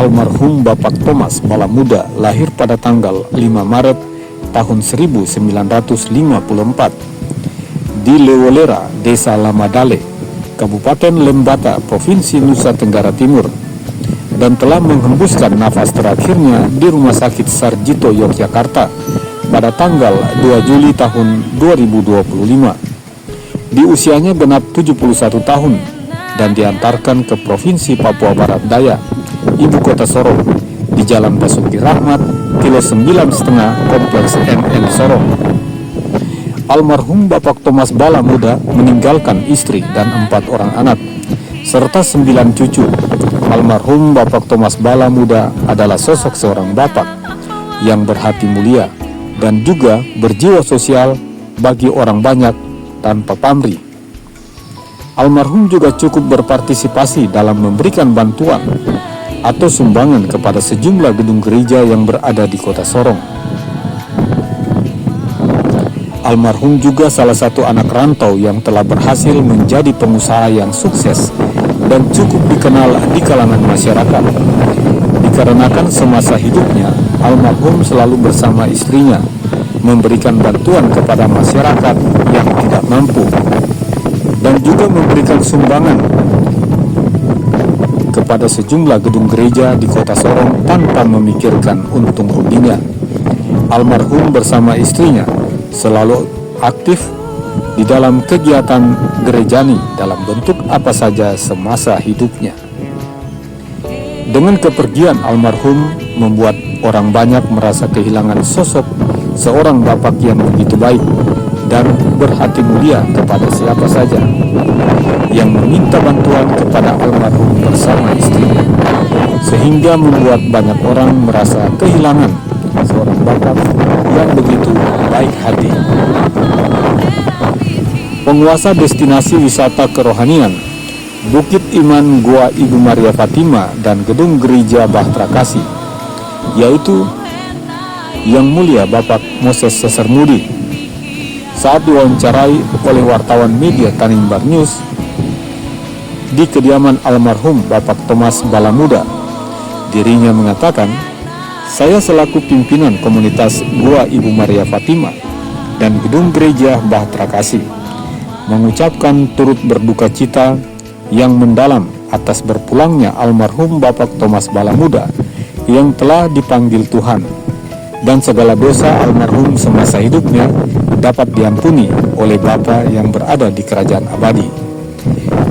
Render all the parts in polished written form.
almarhum Bapak Thomas Balamuda lahir pada tanggal 5 Maret tahun 1954 di Lewolera, Desa Lamadale, Kabupaten Lembata, Provinsi Nusa Tenggara Timur, dan telah menghembuskan nafas terakhirnya di Rumah Sakit Sarjito, Yogyakarta pada tanggal 2 Juli tahun 2025. Di usianya genap 71 tahun dan diantarkan ke Provinsi Papua Barat Daya, Ibu Kota Sorong, di Jalan Basuki Rahmat, Kilo 9,5, Kompleks NN Sorong. Almarhum Bapak Thomas Balamuda meninggalkan istri dan 4 orang anak, serta 9 cucu. Almarhum Bapak Thomas Balamuda adalah sosok seorang bapak yang berhati mulia dan juga berjiwa sosial bagi orang banyak tanpa pamrih. Almarhum juga cukup berpartisipasi dalam memberikan bantuan atau sumbangan kepada sejumlah gedung gereja yang berada di Kota Sorong. Almarhum juga salah satu anak rantau yang telah berhasil menjadi pengusaha yang sukses dan cukup dikenal di kalangan masyarakat. Dikarenakan semasa hidupnya, almarhum selalu bersama istrinya memberikan bantuan kepada masyarakat yang tidak mampu dan juga memberikan sumbangan kepada sejumlah gedung gereja di Kota Sorong tanpa memikirkan untung ruginya. Almarhum bersama istrinya selalu aktif di dalam kegiatan gerejani dalam bentuk apa saja semasa hidupnya. Dengan kepergian almarhum membuat orang banyak merasa kehilangan sosok seorang bapak yang begitu baik dan berhati mulia kepada siapa saja yang meminta bantuan kepada almarhum bersama istrinya, sehingga membuat banyak orang merasa kehilangan seorang bapak yang begitu baik hati. Penguasa destinasi wisata kerohanian Bukit Iman Gua Ibu Maria Fatima dan Gedung Gereja Bahtera Kasih, yaitu Yang Mulia Bapak Moses Sesermudi, saat diwawancarai oleh wartawan media Tanimbar News di kediaman almarhum Bapak Thomas Balamuda, dirinya mengatakan, "Saya selaku pimpinan komunitas Gua Ibu Maria Fatima dan Gedung Gereja Bahtera Kasih mengucapkan turut berduka cita yang mendalam atas berpulangnya almarhum Bapak Thomas Balamuda yang telah dipanggil Tuhan, dan segala dosa almarhum semasa hidupnya dapat diampuni oleh Bapa yang berada di kerajaan abadi.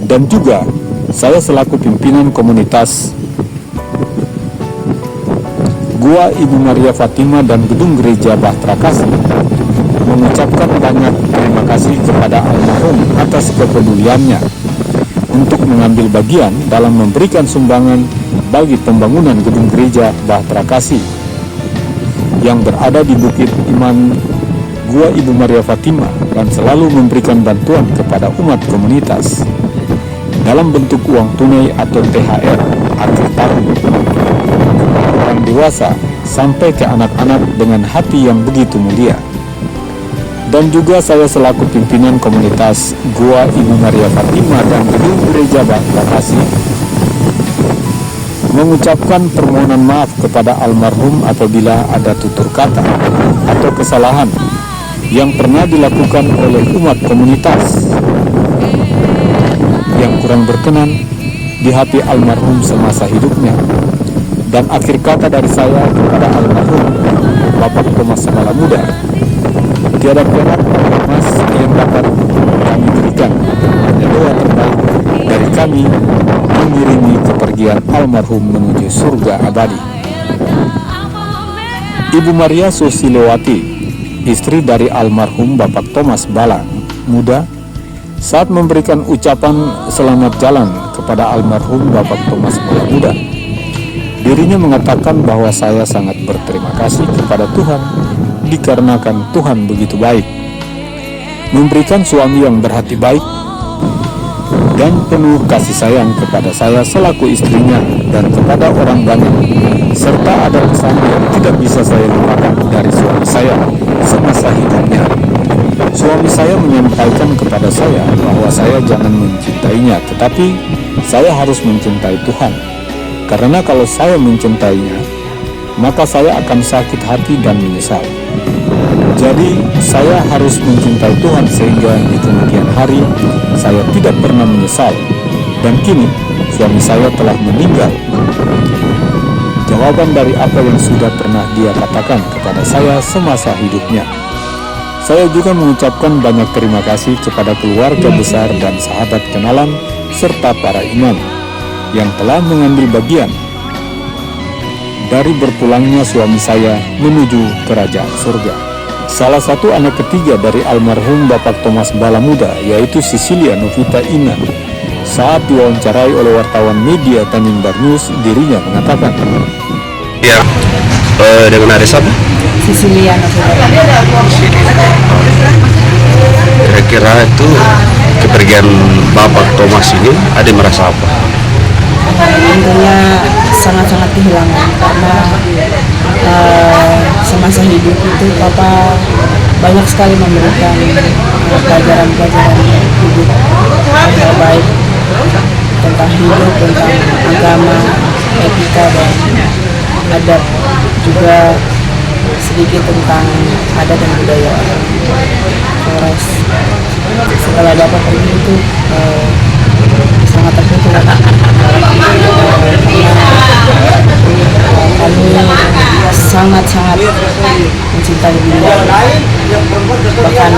Dan juga saya selaku pimpinan komunitas Gua Ibu Maria Fatima dan Gedung Gereja Bahtera Kasih mengucapkan banyak terima kasih kepada almarhum atas kepeduliannya untuk mengambil bagian dalam memberikan sumbangan bagi pembangunan Gedung Gereja Bahtera Kasih yang berada di Bukit Iman Gua Ibu Maria Fatima, dan selalu memberikan bantuan kepada umat komunitas dalam bentuk uang tunai atau THR akhir tahun, orang dewasa sampai ke anak-anak dengan hati yang begitu mulia. Dan juga saya selaku pimpinan komunitas Gua Ibu Maria Fatima dan Gedung Gereja Bahtera Kasih mengucapkan permohonan maaf kepada almarhum apabila ada tutur kata atau kesalahan yang pernah dilakukan oleh umat komunitas yang kurang berkenan di hati almarhum semasa hidupnya. Dan akhir kata dari saya kepada almarhum Bapak Thomas Balamuda, tiada perak mas yang dapat kami berikan, hanya doa terbaik dari kami mengiringi kepergian almarhum menuju surga abadi. Ibu Maria Susilowati, istri dari almarhum Bapak Thomas Balamuda, saat memberikan ucapan selamat jalan kepada almarhum Bapak Thomas Balamuda, dirinya mengatakan bahwa saya sangat berterima kasih kepada Tuhan dikarenakan Tuhan begitu baik, memberikan suami yang berhati baik dan penuh kasih sayang kepada saya selaku istrinya dan kepada orang banyak, serta ada pesan yang tidak bisa saya lupakan dari suami saya semasa hidupnya. Suami saya menyampaikan kepada saya bahwa saya jangan mencintainya, tetapi saya harus mencintai Tuhan. Karena kalau saya mencintainya, maka saya akan sakit hati dan menyesal. Jadi saya harus mencintai Tuhan sehingga di kemudian hari saya tidak pernah menyesal. Dan kini suami saya telah meninggal. Jawaban dari apa yang sudah pernah dia katakan kepada saya semasa hidupnya. Saya juga mengucapkan banyak terima kasih kepada keluarga besar dan sahabat kenalan serta para imam yang telah mengambil bagian dari berpulangnya suami saya menuju kerajaan surga. Salah satu anak ketiga dari almarhum Bapak Thomas Balamuda, yaitu Cecilia Novita Ina, saat diwawancarai oleh wartawan media Tanjung News, dirinya mengatakan, ya, dengan Aris apa? Cecilia Novita. Kira-kira itu kepergian Bapak Thomas ini ada merasa apa? Tentunya sangat-sangat kehilangan karena semasa hidup itu Papa banyak sekali memberikan pelajaran-pelajaran hidup, hal baik tentang hidup, tentang agama, etika dan adab, juga sedikit tentang adat dan budaya Flores. Setelah Bapak pergi itu sangat terpukul karena kami sangat-sangat mencintai beliau, bahkan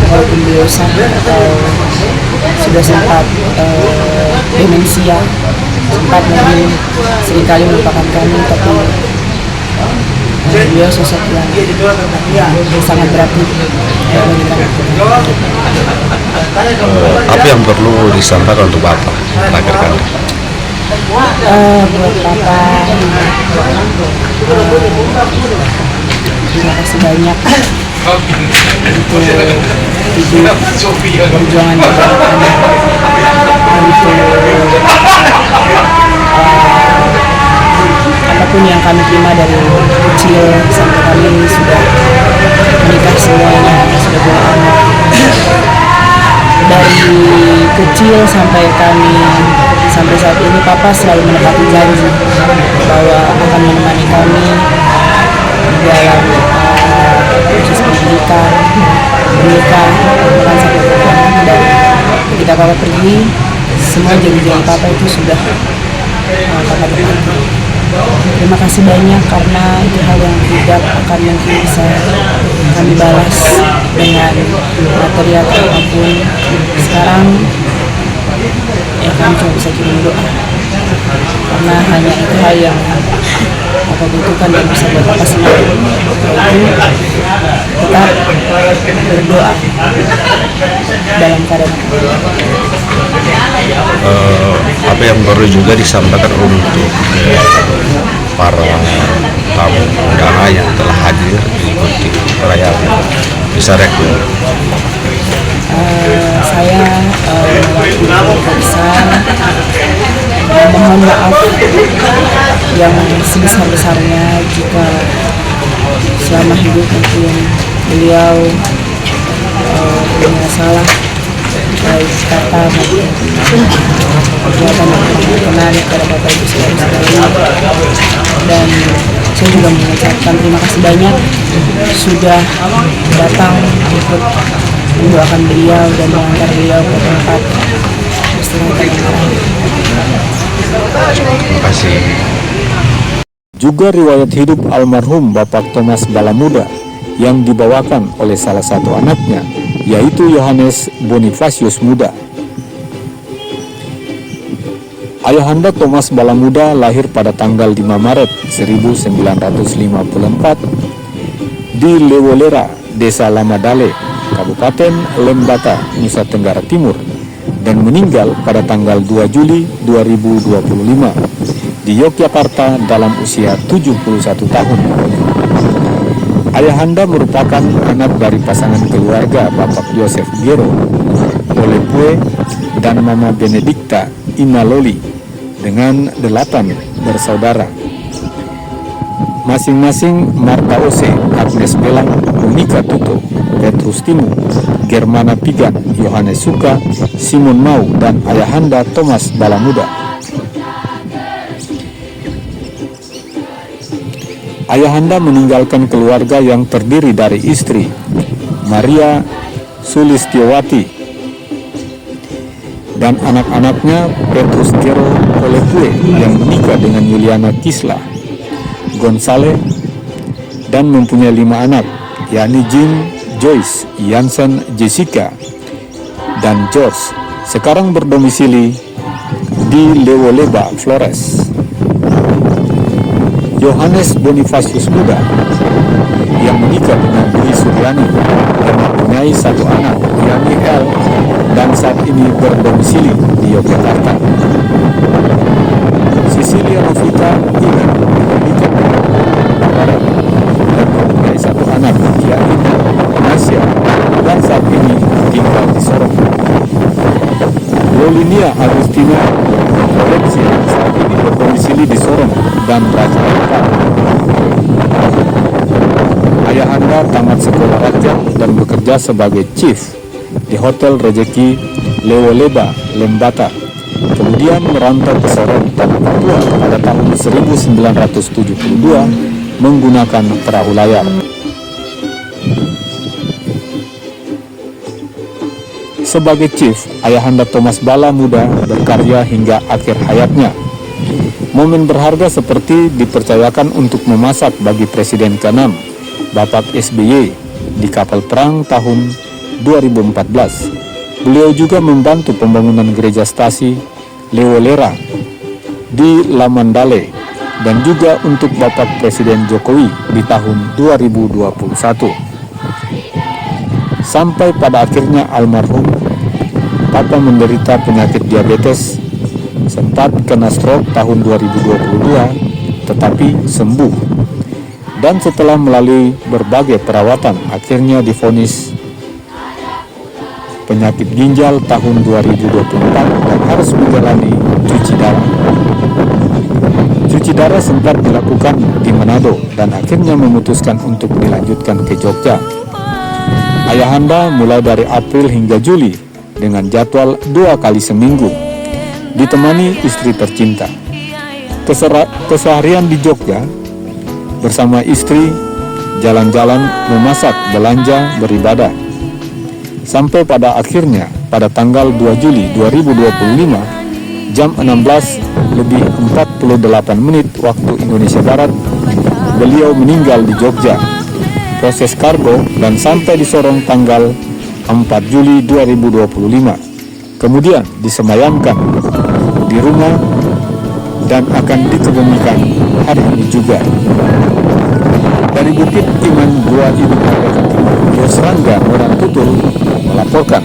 walaupun beliau sakit atau sudah sempat demensia, sempat mungkin seringkali melupakan kami, tapi beliau sosok yang sangat berarti bagi kami. Apa yang perlu disampaikan untuk Bapak terakhir kali? Buat Papa, terima kasih banyak untuk hidup perjuangan Bapak, untuk apapun yang kami terima dari kecil sampai kami sudah menikah semuanya, sudah punya anak. Dari kecil sampai kami sampai saat ini, Papa selalu menepati janji bahwa akan menemani kami di dalam proses pendidikan, menikah, bahkan sampai pernikahan. Dan ketika Papa pergi, semua janji-janji Papa itu sudah Papa tepati. Terima kasih banyak karena itu hal yang tidak akan mungkin bisa kami balas dengan materi atau apapun. Sekarang ya kami cuma bisa kirim doa, karena hanya itu hal yang apa butuhkan dan bisa buat apa senang. Itu tetap berdoa dalam keadaan Apa yang perlu juga disampaikan untuk para tamu undangan yang telah hadir mengikuti perayaan besar itu? Saya mewakili besar mohon maaf yang sebesar-besarnya jika selama hidup mungkin beliau punya salah baik kata maupun perbuatan yang berkenan kepada Bapak Ibu saudara-saudari. Dan saya juga mengucapkan terima kasih banyak sudah datang ikut mendoakan beliau dan mengantar beliau ke tempat peristirahatan yang terakhir. Terima kasih. Juga riwayat hidup almarhum Bapak Thomas Balamuda yang dibawakan oleh salah satu anaknya, yaitu Yohanes Bonifasius Muda. Ayahanda Thomas Balamuda lahir pada tanggal 5 Maret 1954 di Lewolera, Desa Lamadale, Kabupaten Lembata, Nusa Tenggara Timur, dan meninggal pada tanggal 2 Juli 2025 di Yogyakarta dalam usia 71 tahun. Ayahanda merupakan anak dari pasangan keluarga Bapak Yosef Gero Olepue dan Mama Benedikta Inaloli dengan 8 bersaudara. Masing-masing Marta Ose, Agnes Belang, Monika Tuto, Petrus Timu, Germana Pigan, Yohanes Suka, Simon Mau, dan ayahanda Thomas Balamuda. Ayahanda meninggalkan keluarga yang terdiri dari istri Maria Sulistiowati dan anak-anaknya Petrus Gero Olekue yang menikah dengan Yuliana Kisla Gonzalez dan mempunyai 5 anak, yakni Jean, Joyce, Yansen, Jessica, dan George, sekarang berdomisili di Lewoleba, Flores. Yohanes Bonifacius Muda yang menikah dengan Dwi Suryani dan mempunyai 1 anak, yakni El, dan saat ini berdomisili di Yogyakarta. Cecilia Novita Iman menikah dengan Barat dan mempunyai 1 anak, yakni Nasya, dan saat ini tinggal di Sorong. Lolinia Agustina Valencia saat ini berdomisili di Sorong dan Raja Ampat. Ayahanda tamat sekolah rakyat dan bekerja sebagai chief di Hotel Rejeki Lewoleba, Lembata. Kemudian merantau ke Sorong, Tanah Papua pada tahun 1972 menggunakan perahu layar. Sebagai chief, Ayahanda Thomas Bala Muda berkarya hingga akhir hayatnya. Momen berharga seperti dipercayakan untuk memasak bagi Presiden ke-6, Bapak SBY, di kapal perang tahun 2014. Beliau juga membantu pembangunan gereja stasi Lewolera di Lamandale dan juga untuk Bapak Presiden Jokowi di tahun 2021. Sampai pada akhirnya almarhum Papa menderita penyakit diabetes, sempat kena stroke tahun 2022 tetapi sembuh, dan setelah melalui berbagai perawatan akhirnya divonis penyakit ginjal tahun 2024 dan harus menjalani cuci darah. Cuci darah sempat dilakukan di Manado dan akhirnya memutuskan untuk dilanjutkan ke Jogja. Ayahanda mulai dari April hingga Juli dengan jadwal 2 kali seminggu, ditemani istri tercinta. Keseharian di Jogja bersama istri, jalan-jalan, memasak, belanja, beribadah. Sampai pada akhirnya pada tanggal 2 Juli 2025 jam 16:48 waktu Indonesia Barat, beliau meninggal di Jogja. Proses kargo dan sampai di Sorong tanggal 4 Juli 2025. Kemudian disemayamkan di rumah dan akan dikebumikan hari ini juga. Dari Bukit Iman Gua Ibu Timur, Yosrangga Moran Tutul melaporkan.